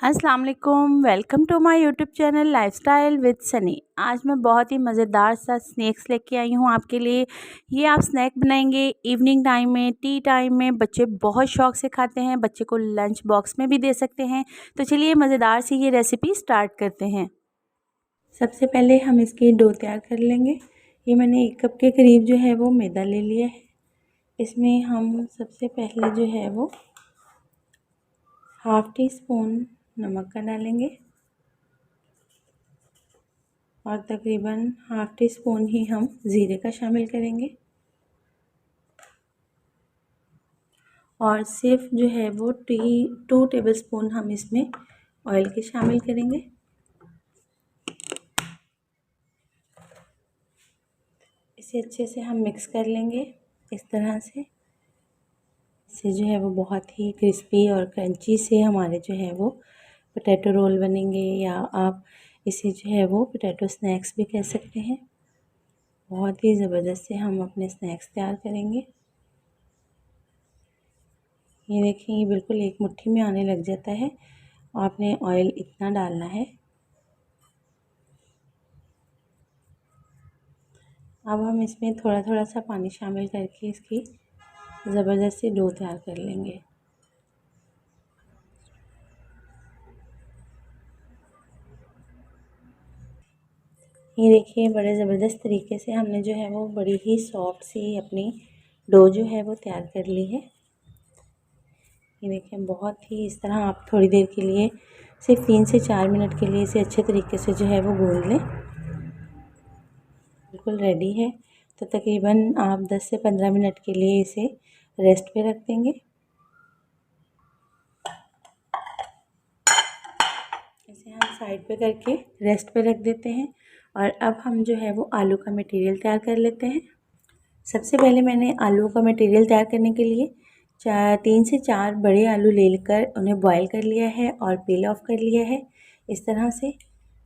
अस्सलाम वालेकुम, welcome to my YouTube channel lifestyle with Sunny. आज मैं बहुत ही मज़ेदार सा स्नैक्स लेके आई हूँ आपके लिए। ये आप स्नैक बनाएंगे इवनिंग टाइम में, टी टाइम में। बच्चे बहुत शौक से खाते हैं, बच्चे को लंच बॉक्स में भी दे सकते हैं। तो चलिए मज़ेदार सी ये रेसिपी स्टार्ट करते हैं। सबसे पहले हम इसकी डो तैयार कर लेंगे। ये मैंने 1 कप के करीब जो है वो मैदा ले लिया है। इसमें हम सबसे पहले जो है वो हाफ़ टी स्पून नमक का डालेंगे और तकरीबन हाफ़ टी स्पून ही हम ज़ीरे का शामिल करेंगे और सिर्फ जो है वो 2 टेबलस्पून हम इसमें ऑयल के शामिल करेंगे। इसे अच्छे से हम मिक्स कर लेंगे इस तरह से। इससे जो है वो बहुत ही क्रिस्पी और क्रंची से हमारे जो है वो पोटैटो रोल बनेंगे, या आप इसे जो है वो पोटैटो स्नैक्स भी कह सकते हैं। बहुत ही ज़बरदस्त से हम अपने स्नैक्स तैयार करेंगे। ये देखिए, ये बिल्कुल एक मुट्ठी में आने लग जाता है। आपने ऑयल इतना डालना है। अब हम इसमें थोड़ा थोड़ा सा पानी शामिल करके इसकी ज़बरदस्त सी डो तैयार कर लेंगे। ये देखिए, बड़े ज़बरदस्त तरीके से हमने जो है वो बड़ी ही सॉफ्ट सी अपनी डो जो है वो तैयार कर ली है। ये देखिए, बहुत ही इस तरह आप थोड़ी देर के लिए, सिर्फ 3 से 4 मिनट के लिए इसे अच्छे तरीके से जो है वो गूँध लें। बिल्कुल रेडी है। तो तकरीबन आप 10 से 15 मिनट के लिए इसे रेस्ट पे रख देंगे। इसे हम साइड पे करके रेस्ट पे रख देते हैं और अब हम जो है वो आलू का मटेरियल तैयार कर लेते हैं। सबसे पहले मैंने आलू का मटेरियल तैयार करने के लिए 3 से 4 बड़े आलू लेकर उन्हें बॉईल कर लिया है और पील ऑफ कर लिया है इस तरह से।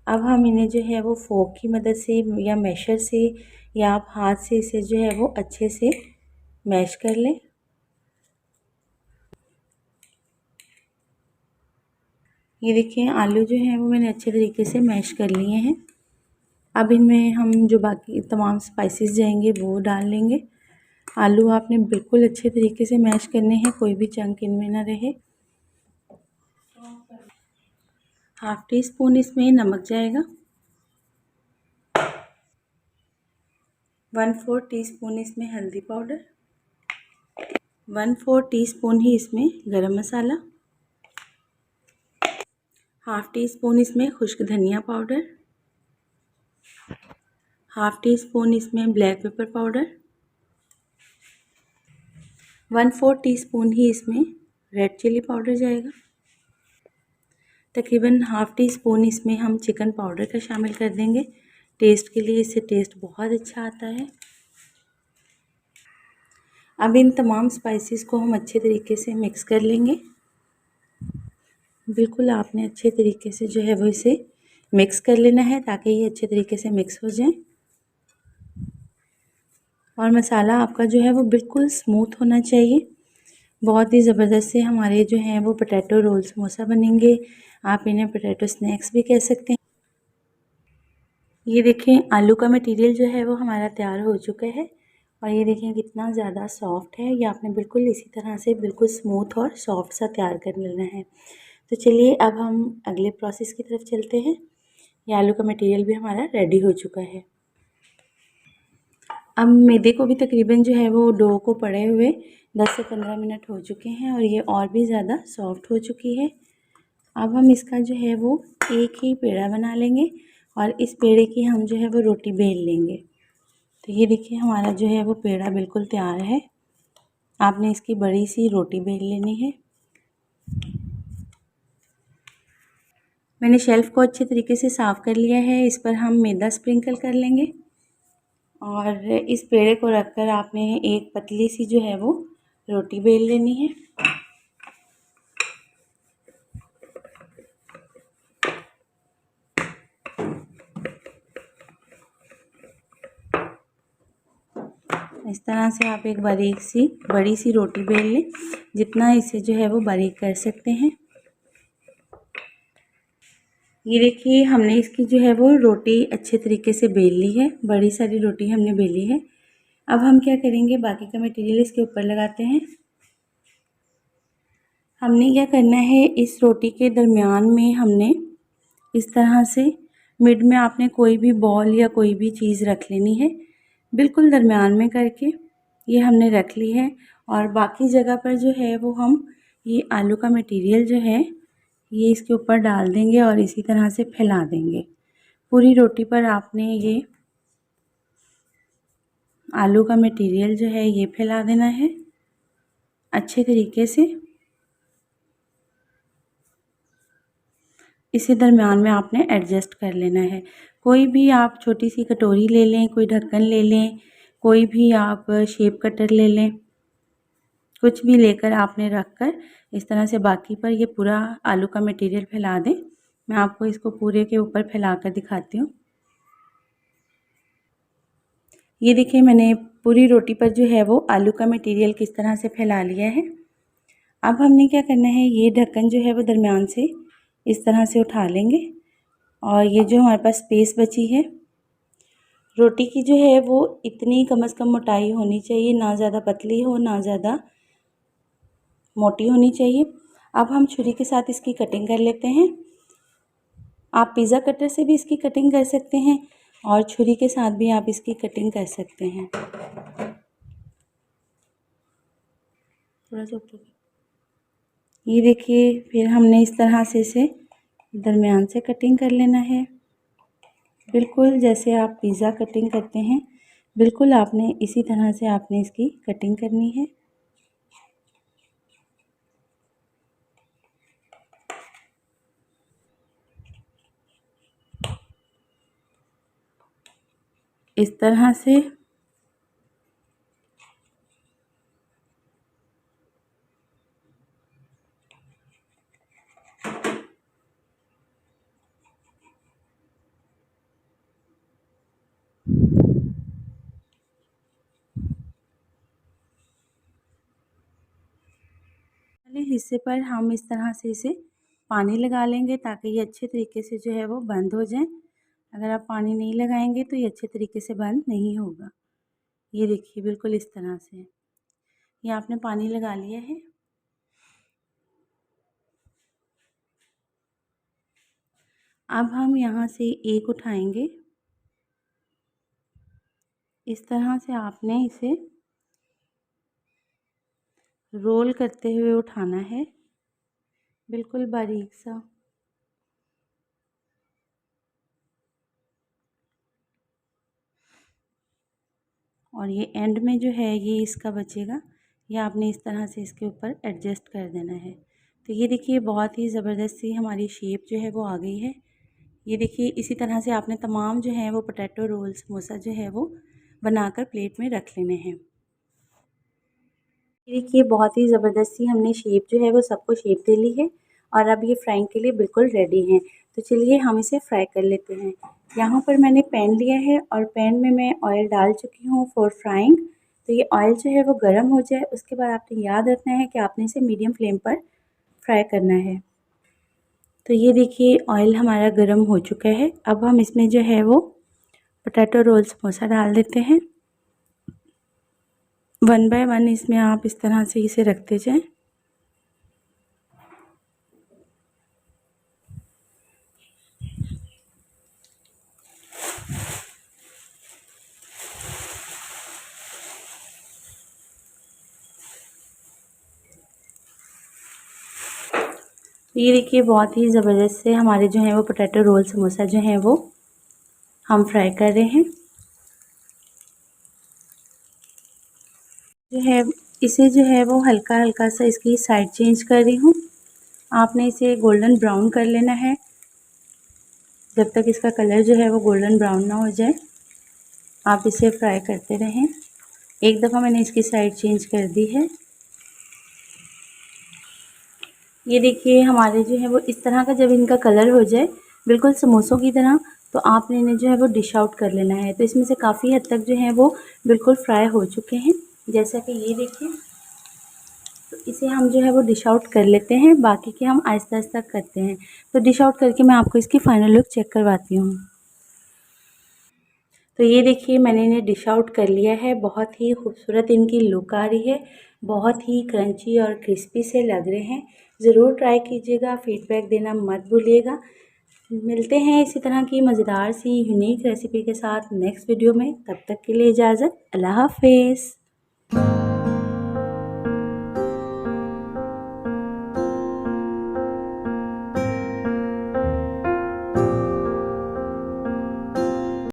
अब हम इन्हें जो है वो फोक की मदद से या मैशर से या आप हाथ से इसे जो है वो अच्छे से मैश कर लें। ये देखिए, आलू जो है वो मैंने अच्छे तरीके से मैश कर लिए हैं। अब इनमें हम जो बाकी तमाम स्पाइसेस जाएंगे वो डाल लेंगे। आलू आपने बिल्कुल अच्छे तरीके से मैश करने हैं, कोई भी चंक इनमें ना रहे। हाफ़ टी स्पून इसमें नमक जाएगा, 1/4 टीस्पून इसमें हल्दी पाउडर, 1/4 टीस्पून ही इसमें गरम मसाला, हाफ़ टी स्पून इसमें खुश्क धनिया पाउडर, हाफ़ टी स्पून इसमें ब्लैक पेपर पाउडर, 1/4 टीस्पून ही इसमें रेड चिली पाउडर जाएगा। तकरीबन हाफ़ टी स्पून इसमें हम चिकन पाउडर का शामिल कर देंगे टेस्ट के लिए। इससे टेस्ट बहुत अच्छा आता है। अब इन तमाम स्पाइसेस को हम अच्छे तरीके से मिक्स कर लेंगे। बिल्कुल आपने अच्छे तरीके से जो है वो इसे मिक्स कर लेना है ताकि ये अच्छे तरीके से मिक्स हो जाए और मसाला आपका जो है वो बिल्कुल स्मूथ होना चाहिए। बहुत ही ज़बरदस्त से हमारे जो हैं वो पोटैटो रोल समोसा बनेंगे। आप इन्हें पोटैटो स्नैक्स भी कह सकते हैं। ये देखें, आलू का मटेरियल जो है वो हमारा तैयार हो चुका है और ये देखें कितना ज़्यादा सॉफ्ट है। ये आपने बिल्कुल इसी तरह से बिल्कुल स्मूथ और सॉफ्ट सा तैयार कर लेना है। तो चलिए अब हम अगले प्रोसेस की तरफ चलते हैं। ये आलू का मटेरियल भी हमारा रेडी हो चुका है। अब मैदे को भी तकरीबन जो है वो डो को पड़े हुए 10 से 15 मिनट हो चुके हैं और ये और भी ज़्यादा सॉफ्ट हो चुकी है। अब हम इसका जो है वो एक ही पेड़ा बना लेंगे और इस पेड़े की हम जो है वो रोटी बेल लेंगे। तो ये देखिए, हमारा जो है वो पेड़ा बिल्कुल तैयार है। आपने इसकी बड़ी सी रोटी बेल लेनी है। मैंने शेल्फ़ को अच्छे तरीके से साफ़ कर लिया है। इस पर हम मैदा स्प्रिंकल कर लेंगे और इस पेड़े को रखकर आपने एक पतली सी जो है वो रोटी बेल लेनी है। इस तरह से आप एक बारीक सी बड़ी सी रोटी बेल लें, जितना इसे जो है वो बारीक कर सकते हैं। ये देखिए हमने इसकी जो है वो रोटी अच्छे तरीके से बेल ली है, बड़ी सारी रोटी हमने बेली है। अब हम क्या करेंगे, बाकी का मटेरियल इसके ऊपर लगाते हैं। हमने क्या करना है, इस रोटी के दरमियान में हमने इस तरह से मिड में आपने कोई भी बॉल या कोई भी चीज़ रख लेनी है, बिल्कुल दरमियान में करके ये हमने रख ली है। और बाकी जगह पर जो है वो हम ये आलू का मटेरियल जो है ये इसके ऊपर डाल देंगे और इसी तरह से फैला देंगे। पूरी रोटी पर आपने ये आलू का मटेरियल जो है ये फैला देना है अच्छे तरीके से। इसे दरमियान में आपने एडजस्ट कर लेना है। कोई भी आप छोटी सी कटोरी ले लें, कोई ढक्कन ले लें, कोई भी आप शेप कटर ले लें, कुछ भी लेकर आपने रख कर इस तरह से बाकी पर ये पूरा आलू का मटेरियल फैला दें। मैं आपको इसको पूरे के ऊपर फैला कर दिखाती हूँ। ये देखिए मैंने पूरी रोटी पर जो है वो आलू का मटेरियल किस तरह से फैला लिया है। अब हमने क्या करना है, ये ढक्कन जो है वो दरमियान से इस तरह से उठा लेंगे और ये जो हमारे पास स्पेस बची है, रोटी की जो है वो इतनी कम से कम मोटाई होनी चाहिए, ना ज़्यादा पतली हो ना ज़्यादा मोटी होनी चाहिए। अब हम छुरी के साथ इसकी कटिंग कर लेते हैं। आप पिज़्ज़ा कटर से भी इसकी कटिंग कर सकते हैं और छुरी के साथ भी आप इसकी कटिंग कर सकते हैं। थोड़ा सा ऊपर, ये देखिए फिर हमने इस तरह से इसे दरमियान से कटिंग कर लेना है, बिल्कुल जैसे आप पिज़्ज़ा कटिंग करते हैं, बिल्कुल आपने इसी तरह से आपने इसकी कटिंग करनी है। इस तरह से वाले हिस्से पर हम इस तरह से इसे पानी लगा लेंगे ताकि ये अच्छे तरीके से जो है वो बंद हो जाए। अगर आप पानी नहीं लगाएंगे तो ये अच्छे तरीके से बंद नहीं होगा। ये देखिए बिल्कुल इस तरह से ये आपने पानी लगा लिया है। अब हम यहाँ से एक उठाएंगे, इस तरह से आपने इसे रोल करते हुए उठाना है, बिल्कुल बारीक सा। और ये एंड में जो है ये इसका बचेगा, ये आपने इस तरह से इसके ऊपर एडजस्ट कर देना है। तो ये देखिए बहुत ही ज़बरदस्त सी हमारी शेप जो है वो आ गई है। ये देखिए इसी तरह से आपने तमाम जो है वो पोटैटो रोल समोसा जो है वो बनाकर प्लेट में रख लेने हैं। ये देखिए बहुत ही ज़बरदस्त सी हमने शेप जो है वो सबको शेप दे ली है और अब ये फ्राइंग के लिए बिल्कुल रेडी हैं। तो चलिए हम इसे फ्राई कर लेते हैं। यहाँ पर मैंने पैन लिया है और पैन में मैं ऑयल डाल चुकी हूँ फॉर फ्राइंग। तो ये ऑयल जो है वो गर्म हो जाए उसके बाद आपने याद रखना है कि आपने इसे मीडियम फ्लेम पर फ्राई करना है। तो ये देखिए ऑयल हमारा गर्म हो चुका है। अब हम इसमें जो है वो पोटैटो रोल समोसा डाल देते हैं। 1 बाय 1 इसमें आप इस तरह से इसे रखते जाएं। ये देखिए बहुत ही ज़बरदस्त से हमारे जो हैं वो पोटैटो रोल समोसा जो हैं वो हम फ्राई कर रहे हैं। जो है इसे जो है वो हल्का हल्का सा इसकी साइड चेंज कर रही हूँ। आपने इसे गोल्डन ब्राउन कर लेना है, जब तक इसका कलर जो है वो गोल्डन ब्राउन ना हो जाए आप इसे फ्राई करते रहें। एक दफ़ा मैंने इसकी साइड चेंज कर दी है। ये देखिए हमारे जो है वो इस तरह का जब इनका कलर हो जाए बिल्कुल समोसों की तरह, तो आपने इन्हें जो है वो डिश आउट कर लेना है। तो इसमें से काफ़ी हद तक जो है वो बिल्कुल फ्राई हो चुके हैं, जैसा कि ये देखिए तो इसे हम जो है वो डिश आउट कर लेते हैं, बाकी के हम आहिस्ता आहिस्ता करते हैं। तो डिश आउट करके मैं आपको इसकी फ़ाइनल लुक चेक करवाती हूँ। तो ये देखिए मैंने इन्हें डिश आउट कर लिया है। बहुत ही खूबसूरत इनकी लुक आ रही है, बहुत ही क्रंची और क्रिस्पी से लग रहे हैं। ज़रूर ट्राई कीजिएगा, फीडबैक देना मत भूलिएगा। मिलते हैं इसी तरह की मज़ेदार सी यूनिक रेसिपी के साथ नेक्स्ट वीडियो में। तब तक के लिए इजाज़त, अल्लाह हाफ़िज़।